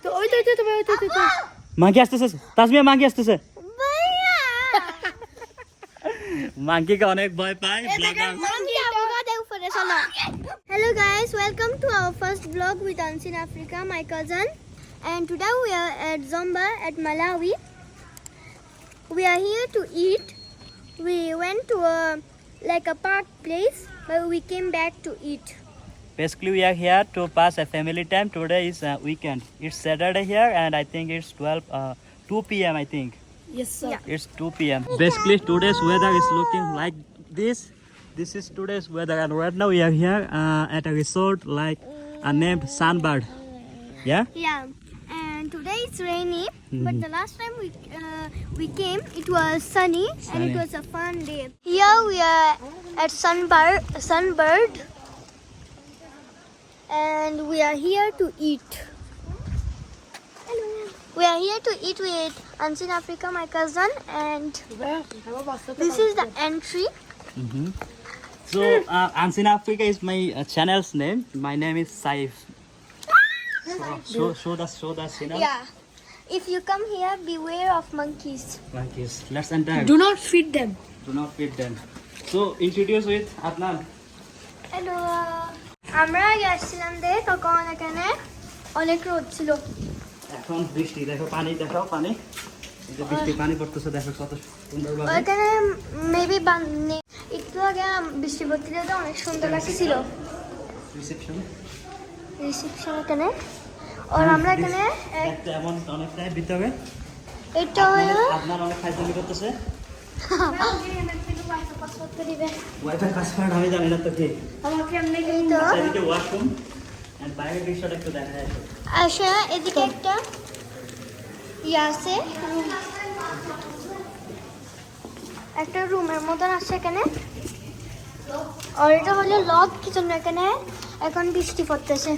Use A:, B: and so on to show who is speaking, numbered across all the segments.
A: তো ওই তো
B: মাঙ্কি আসতেছে তাসমিয়া, মাঙ্কি আসতেছে। মাঙ্কিকে অনেক ভয় পায়।
A: Hello guys, welcome to our first vlog with Unseen Africa, my cousin. And today we are at Zomba at Malawi. We are here to eat. We went to a park place, but we came back to eat.
B: Basically, we are here to pass a family time. Today is weekend. It's Saturday here, and I think it's 2 p.m. I think.
A: Yes, sir. Yeah.
B: It's 2 p.m. Basically, today's weather is looking like this. This is today's weather, and right now we are here at a resort named Sunbird. Yeah.
A: Yeah. And today it's rainy, but the last time we came, it was sunny, and it was a fun day. Here we are at Sunbird, and we are here to eat. Hello. We are here to eat with Unseen Africa, my cousin, and this is the entry.
B: So, Unseen Africa is my channel's name. My name is Saif. So, show the channel.
A: Yeah. If you come here, beware of monkeys.
B: Monkeys. Let's enter.
C: Do not feed them.
B: Do not feed them. So, introduce with Adnan.
A: Hello, আমরা গেছিলাম তখন এখানে অনেক রোদ ছিল।
B: এখন বৃষ্টি, দেখো পানি, দেখাও পানি। এই যে বৃষ্টি পানি পড়তেছে, দেখো কত সুন্দর ভাবে।
A: ওখানে মেবি একটু আগে বৃষ্টি পড়ছিল, তো অনেক সুন্দর লাগছিল
B: রিসেপশন
A: এখানে। আর আমরা এখানে
B: একটা এমন অনেকটাই ভিতরে।
A: এটা হলো
B: আপনার অনেক ফাইজলামি করতেছে। ওয়াইফাই পাসওয়ার্ড আমি জানি না তো কি।
A: আমাকে এমনি কিন্তু
B: এদিকে ওয়াশরুম এন্ড বাইরের দৃশ্যটা একটু দেখা যায়।
A: আচ্ছা, এদিকে একটা আছে, একটা রুমের মতন আছে এখানে। আর এটা হলো লক, কি জন্য এখানে এখন বৃষ্টি পড়তেছে,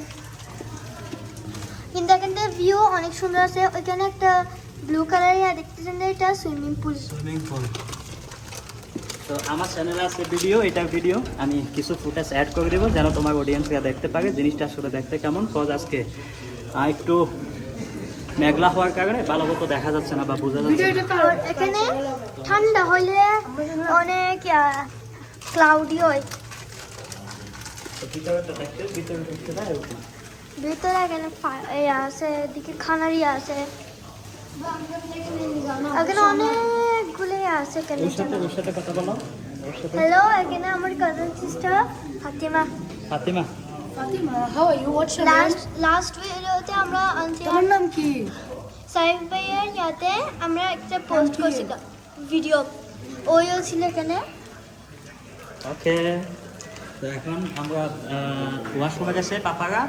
A: কিন্তু এখান থেকে ভিউ অনেক সুন্দর আছে। ওইখানে একটা ব্লু কালারের দেখতেছেন, এটা সুইমিং পুল।
B: তো আমার চ্যানেলে আছে ভিডিও, এটা ভিডিও আমি কিছু ফুটেজ অ্যাড করে দেবো, যেন তোমার অডিয়েন্সরা দেখতে পারে জিনিসটা আসলে দেখতে কেমন। কজ আজকে একটু মেঘলা হওয়ার কারণে ভালো মতো দেখা যাচ্ছে না বা বোঝা যাচ্ছে না।
A: এখানে ঠান্ডা হলে অনেক ক্লাউডি হয়। ভিতরে এখানে আছে, এদিকে খানারি আছে, এখানে অনেকগুলো আছে।
B: কথা বলো।
A: হ্যালো, এখানে আমার cousin sister Fatima.
B: Fatima,
C: How are you? What's your name?
A: Last ভিডিওতে আমরা
C: তোমার নাম কি?
A: সাইফ ভাইয়ের ইয়াতে আমরা একটা পোস্ট করছি ভিডিও, ওইও ছিল এখানে।
B: ওকে, তো এখন আমরা ওয়াশরুমে গেছে, পাপারা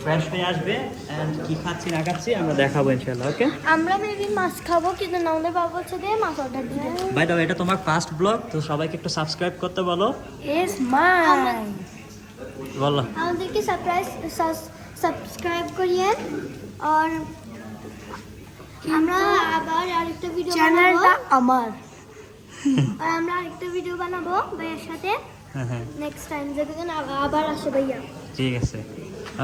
B: ফ্রেশ হয়ে আসবে, এন্ড কি খাচ্ছি না খাচ্ছি আমরা দেখাবো ইনশাআল্লাহ। ওকে,
A: আমরা মেবি মাছ খাবো, কিন্তু আমাদের বাবা হচ্ছে দিয়ে মাছ অর্ডার দিবে।
B: বাই দ্য ওয়ে, এটা তোমার ফার্স্ট ব্লগ, তো সবাইকে একটু সাবস্ক্রাইব করতে বলো।
C: Yes, mine.
B: বলো।
A: আমাদেরকে সাবস্ক্রাইব করিয়ে, আর আমরা আবার আরেকটা ভিডিও
C: চ্যানেলটা আমার।
A: আর আমরা আরেকটা ভিডিও বানাবো ভাইয়ার সাথে
B: হ্যাঁ,
A: নেক্সট টাইম, যখন আবার আসে ভাইয়া।
B: ঠিক আছে।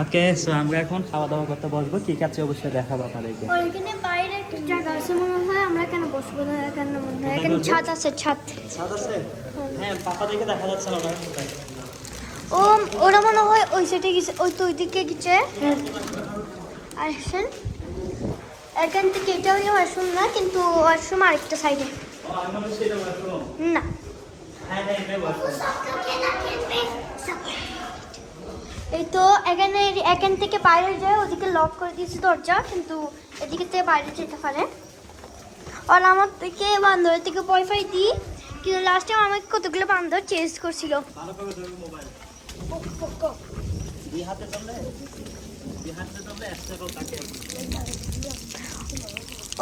B: ওকে, সো আমরা এখন খাওয়া দাওয়া করতে বসবো। কি খাচ্ছি অবশ্যই দেখাবো আপনাদেরকে।
A: ওইখানে বাইরে একটা জায়গা আছে মনে হয়, আমরা কেন বসবো না এখানে? মনে হয় এখানে ছাদ আছে, ছাদ।
B: ছাদ আছে? হ্যাঁ, পাপা দেখে দেখা যাচ্ছে না ওরা কোথায়।
A: ওরা মনে হয় ওই সাইডে গেছে, ওই তো ওইদিকে গেছে। আসেন, এখান থেকে এটা হলে ওয়াশরুম না, কিন্তু ওয়াশরুম আরেকটা সাইডে না। এই তো এখান থেকে বাইরে যায়, ওদিকে লক করে দিয়েছে দরজা, কিন্তু এদিকে থেকে বাইরে যেতে পারে। আর আমার থেকে বান্দরের থেকে ওয়াইফাই দিই, কিন্তু লাস্ট টাইম আমাকে কতগুলো বান্দর চেঞ্জ করছিল।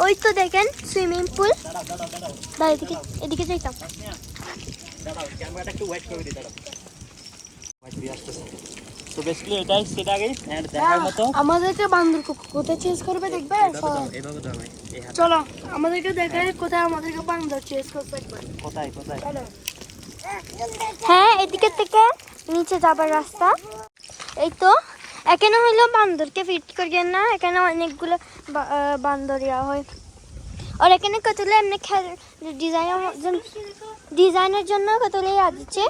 A: ওই তো দেখেন সুইমিং পুল, বা এদিকে যাইতাম।
B: তো বেসিক্যালি এটাই সেটাই এন্ড দেখার মতো।
C: আমাদেরকে বান্দর কোথায় চেঞ্জ করবে দেখবে?
B: এইভাবে দাও,
C: চলো আমাদেরকে দেখায় কোথায় আমাদেরকে বান্দর চেঞ্জ করবে।
B: কোথায়?
A: হ্যাঁ, এদিকে থেকে নিচে যাবার রাস্তা। এই তো এখানে হইলো বান্দরকে ফিট করিয়ে না, এখানে অনেকগুলো বান্দরিয়া হয়। আর এখানে কতগুলো এমনি ডিজাইনের জন্য কতগুলো ইয়া দিচ্ছে,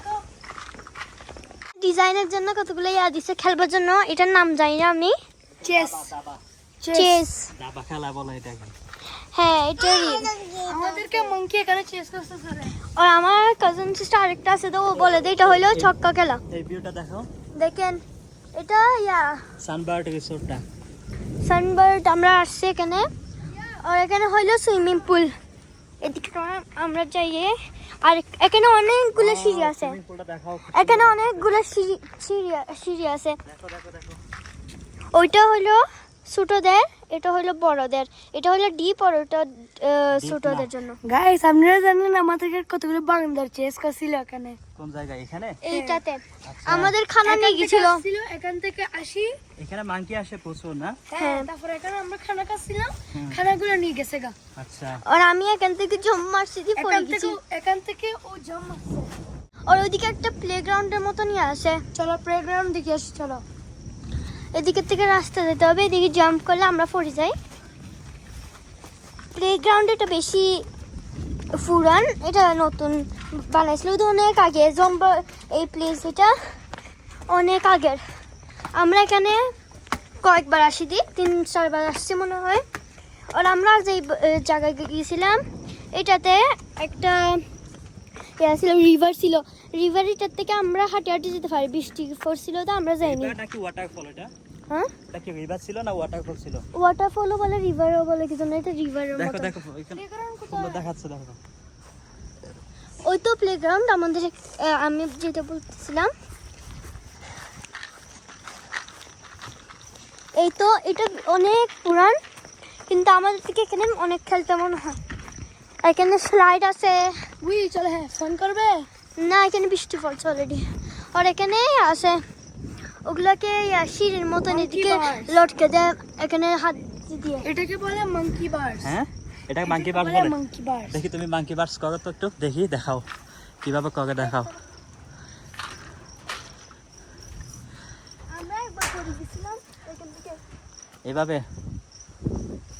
A: ডিজাইনের জন্য কতগুলো ইয়া দিচ্ছে খেলবার জন্য। এটার নাম জানি না আমি।
C: চেস
A: চেস,
B: দাবা খেলা বলে এটাকে।
A: হ্যাঁ এটারই।
C: আমাদেরকে মঙ্কি এখানে চেস করতে ধরে।
A: আর আমার কাজিন সিস্টার আরেকটা আছে, তো ও বলে দেয় এটা হইলো ছক্কা খেলা।
B: এই ভিউটা দেখো,
A: দেখেন এটা ইয়া
B: সানবার্ড রিসোর্টটা।
A: সানবার্ড আমরা আসছি এখানে। আর এখানে হইলো সুইমিং পুল, এদিকে আমরা যাইয়ে। আর এখানে অনেকগুলো সিঁড়ি আছে,
B: সুইমিং পুলটা দেখাও।
A: এখানে অনেকগুলো সিঁড়ি আছে।
B: দেখো দেখো দেখো।
A: ওইটা হইলো ছোটদের, এটা হইলো বড়দের। এটা হইলো ডিপ আর ওটা ছোটদের জন্য।
C: গাইস আপনারা জানেন আমাদেরকে কতগুলো বান্দর চেস করছিল এখানে।
B: কোন জায়গায়? এখানে
A: এইটাতে
B: আচ্ছা।
A: আমাদের খানা নিয়ে গেছিল।
C: এখান থেকে আসি।
B: এখানে মাংকি আসে প্রচুর না?
C: হ্যাঁ, তারপরে এখানে আমরা খানা খাচ্ছিলাম, খানাগুলো নিয়ে গেছে গা।
B: আচ্ছা।
A: আর আমি এখান থেকে জম মারছি দিয়ে পড়ে গেছি।
C: এখান থেকে ও জাম্প মারছে।
A: আর ওইদিকে একটা প্লেগ্রাউন্ডের মতো নিয়ে আসে।
C: চলো প্লেগ্রাউন্ড দেখে আসি চলো।
A: এদিকে থেকে রাস্তা যেতে হবে, এদিকে জাম্প করলে আমরা পড়ে যাই। প্লেগ্রাউন্ড এটা বেশি পুরান, এটা নতুন বানাইছিল তো অনেক আগে। জম্বা এই প্লেস এটা অনেক আগের। আমরা এখানে কয়েকবার আসি দিই, 3-4 বার আসছি মনে হয়। আর আমরা যে জায়গায় গিয়েছিলাম এটাতে একটা ইয়া ছিল, রিভার ছিল। রিভার এটার থেকে আমরা হাঁটে হাঁটে যেতে পারি। বৃষ্টি পড়ছিল তো আমরা যাইনি।
B: এটা কি ওয়াটারফল? এটা
A: হ্যাঁ
B: এটা কি রিভার ছিল না ওয়াটারফল ছিল?
A: ওয়াটারফলও বলে রিভারও বলে, কি জানো এটা রিভারের
B: দেখো
A: মতো।
B: দেখো এখানে সুন্দর দেখাচ্ছে, দেখো।
A: ওই তো প্লেগ্রাউন্ড আমাদের, আমি যেটা বলতেছিলাম। এই তো এটা অনেক পুরান, কিন্তু আমাদের থেকে এখানে অনেক খেলতে মনে হয়। এখানে স্লাইড আছে।
C: উই চলো, হ্যাঁ ফোন করবে
A: না, এখানে বৃষ্টি পড়ছে অলরেডি। আর এখানে আছে ওগুলাকে সিঁড়ির মতন
C: Monkey
A: এদিকে
C: bars.
A: লটকে দেয়, এখানে হাত দিয়ে।
C: এটাকে বলে মাঙ্কি বার্স।
B: হ্যাঁ, এটা মাংকি বার্স বলে।
C: Monkey bars.
B: দেখি তুমি মাংকি বার্স করো তো একটু, দেখি দেখাও কিভাবে করে দেখাও।
A: আমরা একবার করে গেছিলাম এখান থেকে।
B: এইভাবে?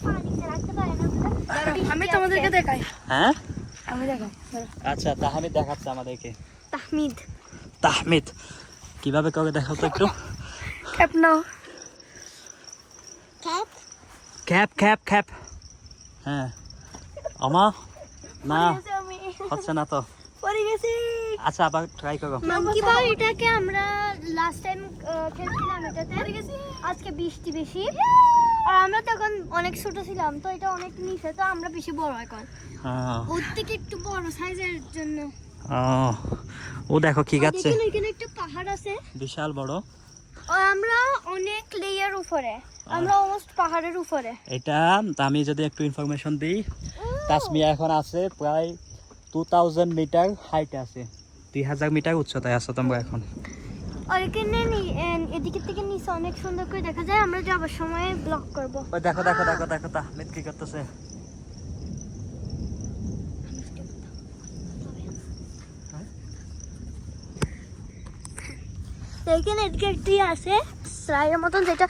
A: পানিতে রাখতে পারে না ওগুলা।
C: আমি তোমাদেরকে দেখাই।
B: হ্যাঁ
C: আমি দেখাই।
B: আচ্ছা, তাহমিদ দেখাচ্ছে আমাদেরকে।
A: তাহমিদ,
B: তাহমিদ কিভাবে করে দেখাও তো একটু।
C: ক্যাপ নাও।
A: Cap
B: cap cap cap. হ্যাঁ আমা না
A: আমি
B: হচ্ছে না তো।
C: পরে গেছি।
B: আচ্ছা আবার ট্রাই করো।
A: মাঙ্কি বার এটাকে আমরা লাস্ট টাইম খেলছিলাম এটাতে। আজকে বৃষ্টি বেশি, আর আমরা তখন অনেক ছোট ছিলাম, তো এটা অনেক নিচে, তো আমরা বেশি বড় এখন। ওর থেকে একটু বড় সাইজের জন্য।
B: ও দেখো কি গাচ্ছে,
A: দেখুন এখানে একটা পাহাড় আছে
B: বিশাল বড়।
A: আর আমরা অনেক লেয়ার উপরে, আমরা অলমোস্ট পাহাড়ের উপরে।
B: এটা আমি যদি একটু ইনফরমেশন দিই, তাসমিয়া এখন আছে প্রায় 2000 মিটার হাইট আছে, 2000 মিটার উচ্চতায় আছো তোমরা এখন।
A: আর এখানে এদিকে থেকে নিচে অনেক সুন্দর করে দেখা যায়। আমরা যাবার সময় ব্লক করব।
B: ওই দেখো দেখো দেখো দেখো তাহমিদ কি করতেছে।
A: এখানে এদিকে একটি আছে স্লাইডের মতন, যেটা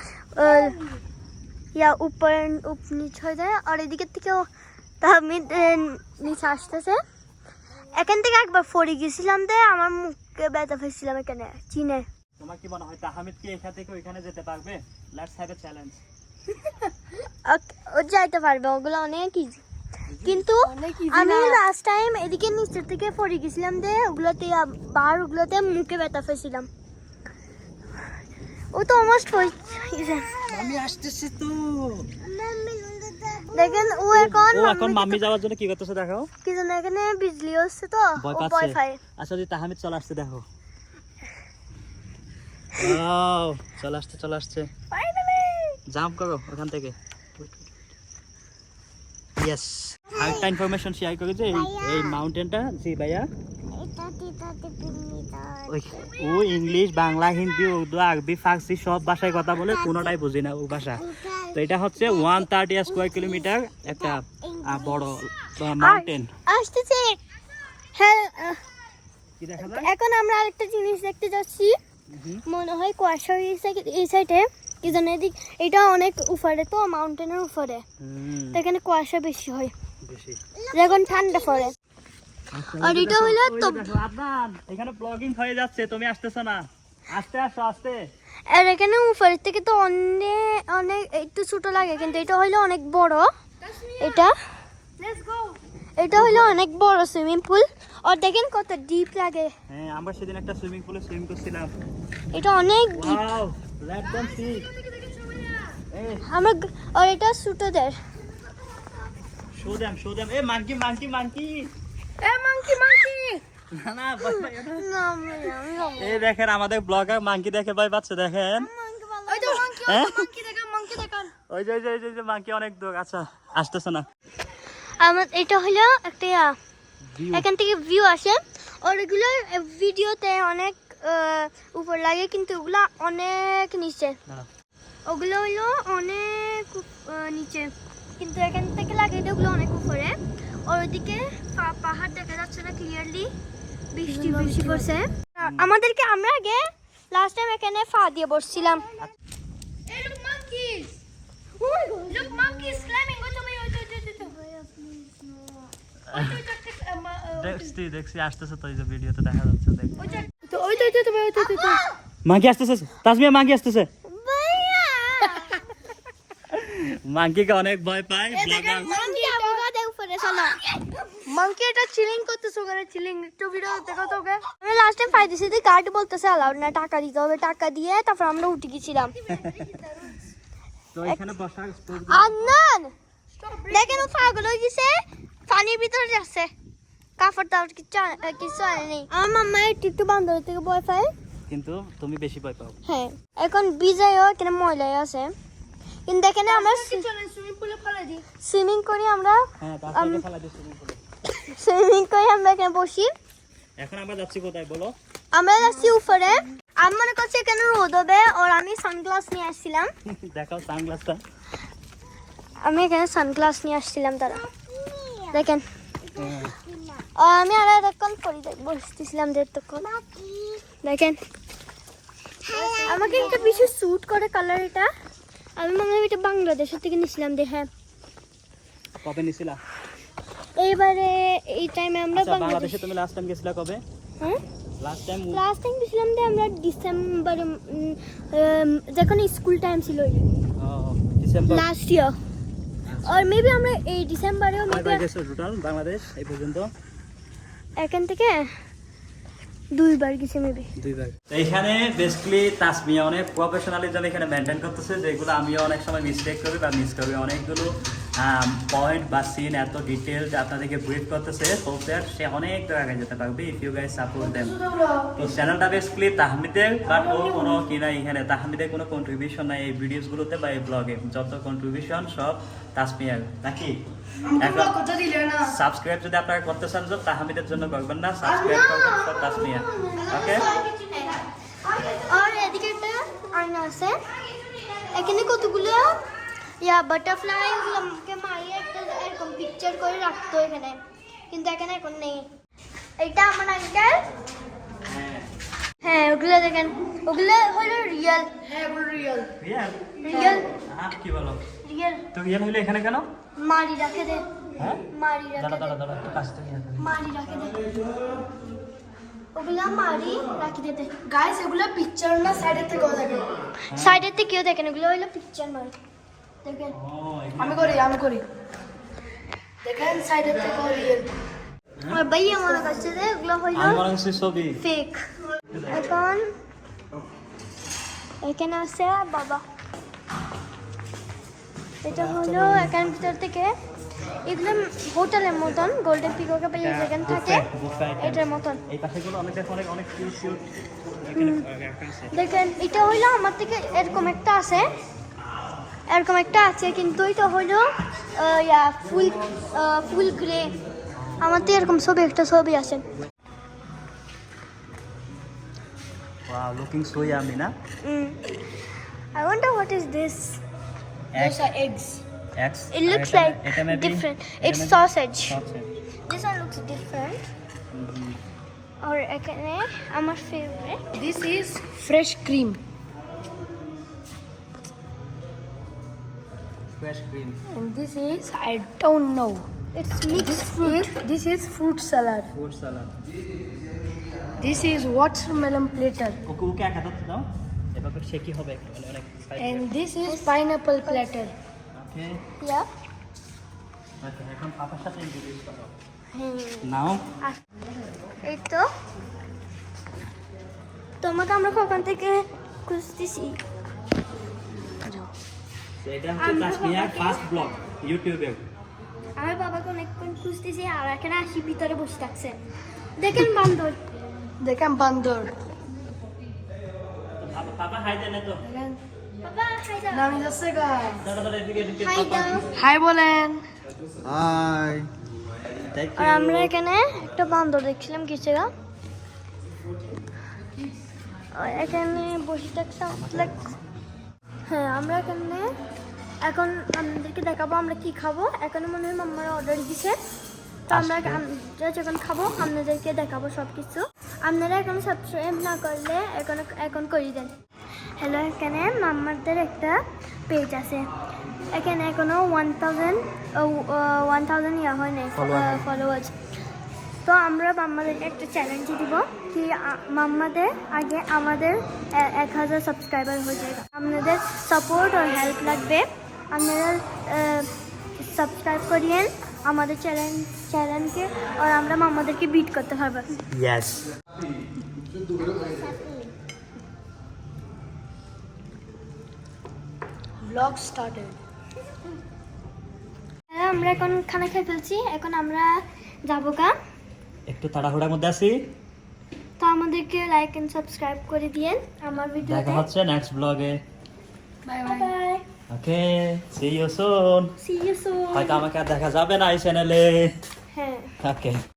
A: উপর নিচ হয়ে যায়। আর এদিকে থেকেও তাহমিদ নিচে আসতেছে। এখান থেকে একবার পড়ে গেছিলাম, আমার মুখে ব্যথা ফেলছিলাম এখানে চিনে।
B: তোমার কি মনে হয় তাহমিদ কি এখান থেকে ওইখানে যেতে পারবে? Let's have a challenge.
A: ও যাইতে পারবে, ওগুলো অনেক ইজি। কিন্তু আমি লাস্ট টাইম এদিকে নিচের থেকে পড়ে গেছিলাম, ওগুলোতে ওগুলোতে মুখে ব্যথা ফেলছিলাম। ও তো অলমোস্ট
B: আমি আসতেছি তো।
A: দেখেন ও এখন
B: মাম্মি যাওয়ার জন্য কি করতেছে দেখো।
A: কি জানো এখানে বিজলি হচ্ছে তো
B: ভয়
A: ও ভয়
B: পাচ্ছে।
A: পায়।
B: আচ্ছা যদি তাহমিদ চলে আসছে দেখো। ওয়াও, চলে আসছে।
A: ফাইনালি
B: জাম্প করো ওখান থেকে। ইয়েস, আরেকটা ইনফরমেশন শেয়ার করি যে এই মাউন্টেনটা, জি ভাইয়া, ও ইংলিশ, বাংলা, হিন্দি, উর্দু, আরবি, ফার্সি সব ভাষায় কথা বলে, কোনোটাই বুঝি না ও ভাষা। তো এটা হচ্ছে 130 স্কোয়ার কিলোমিটার একটা বড় মাউন্টেন।
A: আসতেছে। হ্যাঁ,
B: কি দেখা যায়?
A: এখন আমরা আরেকটা জিনিস দেখতে যাচ্ছি। মনে হয় কুয়াশা এই সাইডে। কি জানো এদিক এটা অনেক উপরে তো মাউন্টেনের উপরে তো এখানে কুয়াশা বেশি হয়
B: বেশি
A: যখন ঠান্ডা পড়ে আর এটা হলো তো
B: আদনান এখানে ব্লগিং হয়ে যাচ্ছে তুমি আসতেছো না আস্তে আসো আস্তে
A: আর এখানে উপর থেকে তো অনেক অনেক একটু ছোট লাগে কিন্তু এটা হলো অনেক বড় এটা এটা হলো অনেক বড় সুইমিং পুল আর দেখেন কত ডিপ লাগে
B: হ্যাঁ আমরা সেদিন একটা সুইমিং পুলে সুইম করছিলাম
A: এটা অনেক deep
B: wow let them see এই
A: আমরা আর এটা ছোটদের
B: show them a monkey monkey monkey
C: a monkey monkey
B: না না ভাই ভাই এটা
A: না আমি
B: এই দেখেন আমাদের ব্লগার মাঙ্কি দেখে ভাই বাচ্চা দেখেন
C: ওই তো মাঙ্কি
B: হ্যাঁ?
C: মাঙ্কি দেখান
B: ওই যে মাঙ্কি অনেক দূর আচ্ছা আসতেছে না
A: আমার এটা হলো একটা
B: View.
A: এখান থেকে ভিউ আসে আর এগুলো ভিডিওতে অনেক উপর লাগে কিন্তু ওগুলা অনেক নিচে
B: দাঁড়াও।
A: ওগুলো হলো অনেক নিচে কিন্তু এখান থেকে লাগে এটা ওগুলো অনেক উপরে আর ওইদিকে পাহাড় দেখা যাচ্ছে না ক্লিয়ারলি বৃষ্টি বৃষ্টি পড়ছে আমাদেরকে আমরা আগে লাস্ট টাইম এখানে ফা দিয়ে বসছিলাম
C: এই look monkeys look monkeys climbing ওই তো
B: দেখছি আসতেছে তো এই যে ভিডিওতে দেখা যাচ্ছে দেখ
C: ওই তো
B: মাঙ্কি আসতেছে তাসমিয়া মাঙ্কি আসতেছে
A: ভাইয়া
B: মাঙ্কিকে অনেক ভয় পায় ব্লগার
A: মাঙ্কি আমাদের উপরে চলো
C: মাঙ্কি এটা চিলিং করতেছে ওখানে চিলিং একটু ভিডিও দেখো তো ওকে
A: আমরা লাস্ট টাইম ফাইভ দিছি গার্ড বলতেছে অ্যালাউড না টাকা দিতে হবে টাকা দিয়ে তারপর আমরা উঠে গেছিলাম
B: তো এখানে বসার স্পেস
A: আন্নান দেখেন ও পাগল হয়ে গেছে পানির ভিতরে যাচ্ছে কাপড় টাপড় কিছু নেই আমার মাম্মা একটু বান্ধব থেকে ভয় পায়
B: কিন্তু তুমি বেশি ভয় পাও
A: হ্যাঁ এখন বিজয়ও এখানে ময়লাই আছে কিন্তু এখানে আমরা
C: সুইমিং পুলে ফেলে দিই
A: সুইমিং করি আমরা
B: হ্যাঁ তাসমিয়াকে ফেলা দিয়ে শুরু করো
A: সুইমিং করি আমরা এখানে বসি
B: এখন আমরা যাচ্ছি কোথায় বলো
A: আমরা যাচ্ছি উপরে আমি মনে করছি এখানে রোদ হবে আর আমি সানগ্লাস নিয়ে আসছিলাম
B: দেখাও সানগ্লাসটা
A: আমি এখানে সানগ্লাস নিয়ে আসছিলাম তারা দেখেন আর আমি আর এতক্ষণ পরি বসতেছিলাম তখন দেখেন আমাকে একটা বিশেষ স্যুট করে কালার এটা আমি মনে হয় এটা বাংলাদেশের থেকে নিয়েছিলাম হ্যাঁ
B: কবে নিছিলা
A: এইবারে এই টাইমে আমরা
B: আচ্ছা বাংলাদেশে
A: বাংলাদেশে
B: তুমি লাস্ট টাইম গেছিলা কবে
A: হ্যাঁ
B: লাস্ট টাইম
A: লাস্ট টাইম গেছিলাম আমরা ডিসেম্বরে যখন স্কুল টাইম ছিল
B: ডিসেম্বর
A: লাস্ট ইয়ার আর মেবি আমরা এই ডিসেম্বরেও মেবি
B: কয়বার গেছো টোটাল বাংলাদেশ এই পর্যন্ত
A: এখান থেকে 2 বার গেছি মেবি
B: দুইবার এইখানে বেসিক্যালি তাসমিয়া অনেক প্রফেশনালিজম এখানে মেনটেন করতেছে যেগুলো আমিও অনেক সময় মিস্টেক করি বা মিস করি অনেকগুলো পয়েন্ট বা সিন এত ডিটেল আপনাদেরকে ব্রিফ করতেছে সো দ্যাট সে অনেক দূর আগে যেতে পারবে if you guys support them তো চ্যানেলটা বেসিক্যালি তাহমিদের বাট ও কোনো কি না এখানে তাহমিদের কোনো কন্ট্রিবিউশন নাই এই ভিডিওসগুলোতে বা এই ব্লগে যত কন্ট্রিবিউশন সব তাসমিয়ার নাকি এখন
C: কথা দিলে না
B: সাবস্ক্রাইব যদি আপনারা করতে চান তো তাহমিদের জন্য করবেন না সাবস্ক্রাইব করবেন ফর তাসমিয়া ওকে
A: আর এদিকে একটা আয়না আছে এখানে কতগুলো বাটারফ্লাই ওগুলোকে মারিয়ে একটা এরকম পিকচার করে রাখতো এখানে কিন্তু এখানে এখন নেই এটা আমার আঙ্কেল হ্যাঁ ওগুলো দেখেন ওগুলো হলো রিয়েল
C: হ্যাঁ বল রিয়েল
B: রিয়াল
A: রিয়েল
B: কি বলো
A: রিয়েল
B: তো রিয়াল হইলে এখানে কেন
A: মারি রাখে দে
B: হ্যাঁ
A: মারি রাখে দে
B: দাঁড়া একটু কাছ থেকে আসো।
A: মারি রাখে দে ওগুলা মারি রাখি দে
C: গাইস এগুলো পিকচার না সাইডের থেকে দেখে
A: সাইডের থেকে কেউ দেখেন ওগুলো হলো পিকচার মারি দেখেন
B: ও এখানে
C: আমি করি দেখেন সাইডের থেকে রিয়েল
A: আর ভাইয়া মনে করছে যে ওগুলো হলো
B: আমি মনে হচ্ছে ছবি
A: ফেক এখন এখানে আছে বাবা এটা হলো এখান ভিতর থেকে এগুলো হোটেলের মতন গোল্ডেন পিককে পাই যেখানে থাকে এটার মতন
B: এই পাশেগুলো অনেক দেখো অনেক অনেক কিউট কিউট এখানে রাখা আছে
A: দেখেন এটা হইলো আমার থেকে এরকম একটা আছে কিন্তু এটা হইলো ফুল গ্রে আমার তো এরকম একটা ছবি আছে
B: ওয়াও লুকিং সো ইয়ামি না
A: I wonder what is this.
C: Those are eggs.
B: X
A: It looks like different. It's sausage. This one looks different. Or এখানে আমার favorite.
C: This is fresh cream.
B: fresh cream.
D: And this is, I don't know.
A: It's mixed fruit.
D: This is fruit salad.
B: Fruit salad.
D: This is watermelon platter.
B: ওকে ওকে এক হাতে দাও এভাবে সে কি হবে মানে অনেক
D: And this is pineapple platter.
B: Okay
A: Yeah.
B: ওকে এখন পাপার সাথে ইন্ট্রোডিউস করো
A: হ্যাঁ।
B: নাও
A: এই তো তোমাকে আমরা কখন থেকে খুঁজতেছি।
B: এটা হচ্ছে তাসমিয়ার ফার্স্ট ব্লগ ইউটিউবে।
A: আমার বাবাকে অনেকক্ষণ খুঁজতেছি আর এখানে আসি ভিতরে বসে থাকছে। দেখেন বান্দর।
D: দেখেন বান্দর।
B: পাপা হাই দেন তো
A: বাবা হাই দাও।
D: নামি যাচ্ছে guys.
B: দাদা দাদা এদিকে এদিকে
A: হাই দাও।
D: হাই বলেন।
E: হাই
B: থ্যাংক
A: আর আমরা এখানে একটা বান্দর দেখছিলাম কিসেরা এখানে বসে থাকছে হ্যাঁ আমরা এখানে এখন আপনাদেরকে দেখাবো আমরা কি খাবো। এখন মনে হয় মাম্মার অর্ডার দিছে তো আমরা যখন খাবো আপনাদেরকে দেখাবো সব কিছু। আপনারা এখন সাবস্ক্রাইব না করলে এখন করে দেন। হ্যালো এখানে মাম্মাদের একটা পেজ আছে এখানে এখনো 1000 ইয়া হয় নাই ফলোয়ার্স। তো আমরা মাম্মাদেরকে একটা চ্যালেঞ্জ দিব কি মাম্মাদের আগে আমাদের 1000 সাবস্ক্রাইবার হয়ে যায়। আপনাদের সাপোর্ট আর হেল্প লাগবে। আপনারা সাবস্ক্রাইব করিয়েন আমাদের চ্যানেলকে আর আমরা মাম্মাদেরকে বিট করতে পারবো।
B: Yes
D: Vlog started.
A: আমরা এখন খানা খেয়ে ফেলছি এখন আমরা যাবো গা।
B: একটু তাড়াহুড়ার মধ্যে আছি।
A: তো আমাদেরকে লাইক এন্ড সাবস্ক্রাইব করে দিয়েন আমার ভিডিওতে।
B: দেখা হচ্ছে নেক্সট ব্লগে।
D: Bye
A: bye
D: bye.
A: Bye.
B: Okay see you soon.
A: See you soon.
B: হয়তো আমাকে আর দেখা যাবে না এই চ্যানেলে।
A: হ্যাঁ
B: ওকে